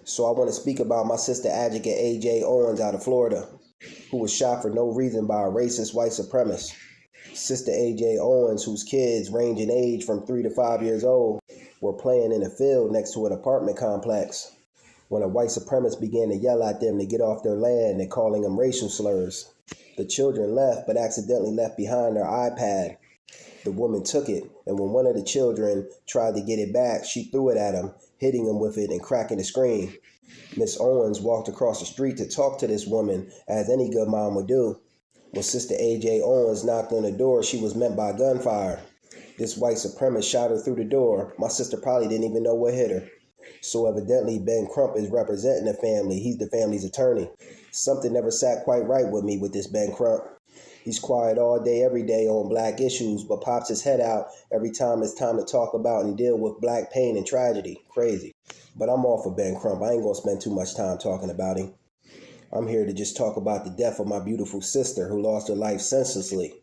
So I want to speak about my sister Advocate A.J. Owens out of Florida, who was shot for no reason by a racist white supremacist. Sister A.J. Owens, whose kids range in age from 3 to 5 years old, were playing in a field next to an apartment complex when a white supremacist began to yell at them to get off their land and calling them racial slurs. The children left, but accidentally left behind their iPad. The woman took it, and when one of the children tried to get it back, she threw it at him, hitting him with it and cracking the screen. Miss Owens walked across the street to talk to this woman, as any good mom would do. When Sister A.J. Owens knocked on the door, she was met by gunfire. This white supremacist shot her through the door. My sister probably didn't even know what hit her. So evidently Ben Crump is representing the family. He's the family's attorney. Something never sat quite right with me with this Ben Crump. He's quiet all day, every day on black issues, but pops his head out every time it's time to talk about and deal with black pain and tragedy. Crazy. But I'm all for Ben Crump. I ain't gonna spend too much time talking about him. I'm here to just talk about the death of my beautiful sister who lost her life senselessly.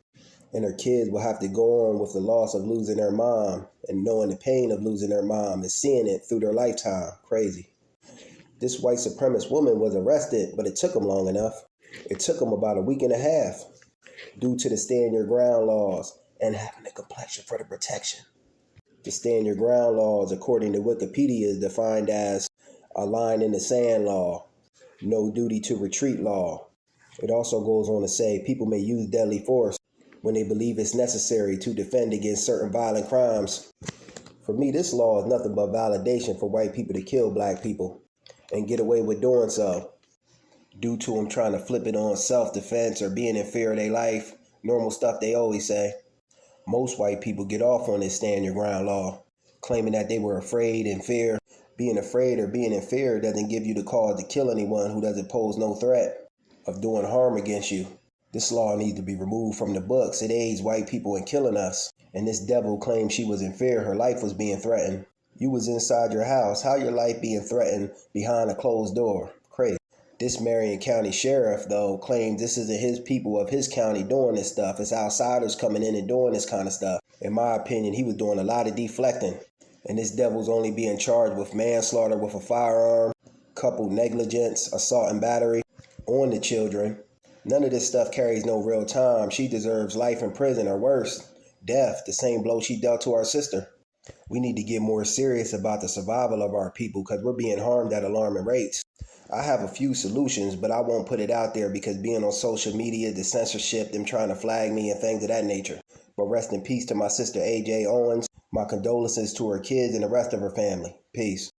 And her kids will have to go on with the loss of losing their mom and knowing the pain of losing their mom and seeing it through their lifetime. Crazy. This white supremacist woman was arrested, but it took them long enough. It took them about a week and a half due to the stand your ground laws and having the complexion for the protection. The stand your ground laws, according to Wikipedia, is defined as a line in the sand law, no duty to retreat law. It also goes on to say people may use deadly force when they believe it's necessary to defend against certain violent crimes. For me, this law is nothing but validation for white people to kill black people and get away with doing so, due to them trying to flip it on self-defense or being in fear of their life, normal stuff they always say. Most white people get off on this stand your ground law, claiming that they were afraid and fear. Being afraid or being in fear doesn't give you the cause to kill anyone who doesn't pose no threat of doing harm against you. This law needs to be removed from the books. It aids white people in killing us. And this devil claimed she was in fear. Her life was being threatened. You was inside your house. How your life being threatened behind a closed door? Crazy. This Marion County sheriff, though, claims this isn't his people of his county doing this stuff. It's outsiders coming in and doing this kind of stuff. In my opinion, he was doing a lot of deflecting. And this devil's only being charged with manslaughter with a firearm, coupled negligence, assault and battery on the children. None of this stuff carries no real time. She deserves life in prison or worse, death, the same blow she dealt to our sister. We need to get more serious about the survival of our people because we're being harmed at alarming rates. I have a few solutions, but I won't put it out there because being on social media, the censorship, them trying to flag me and things of that nature. But rest in peace to my sister A.J. Owens. My condolences to her kids and the rest of her family. Peace.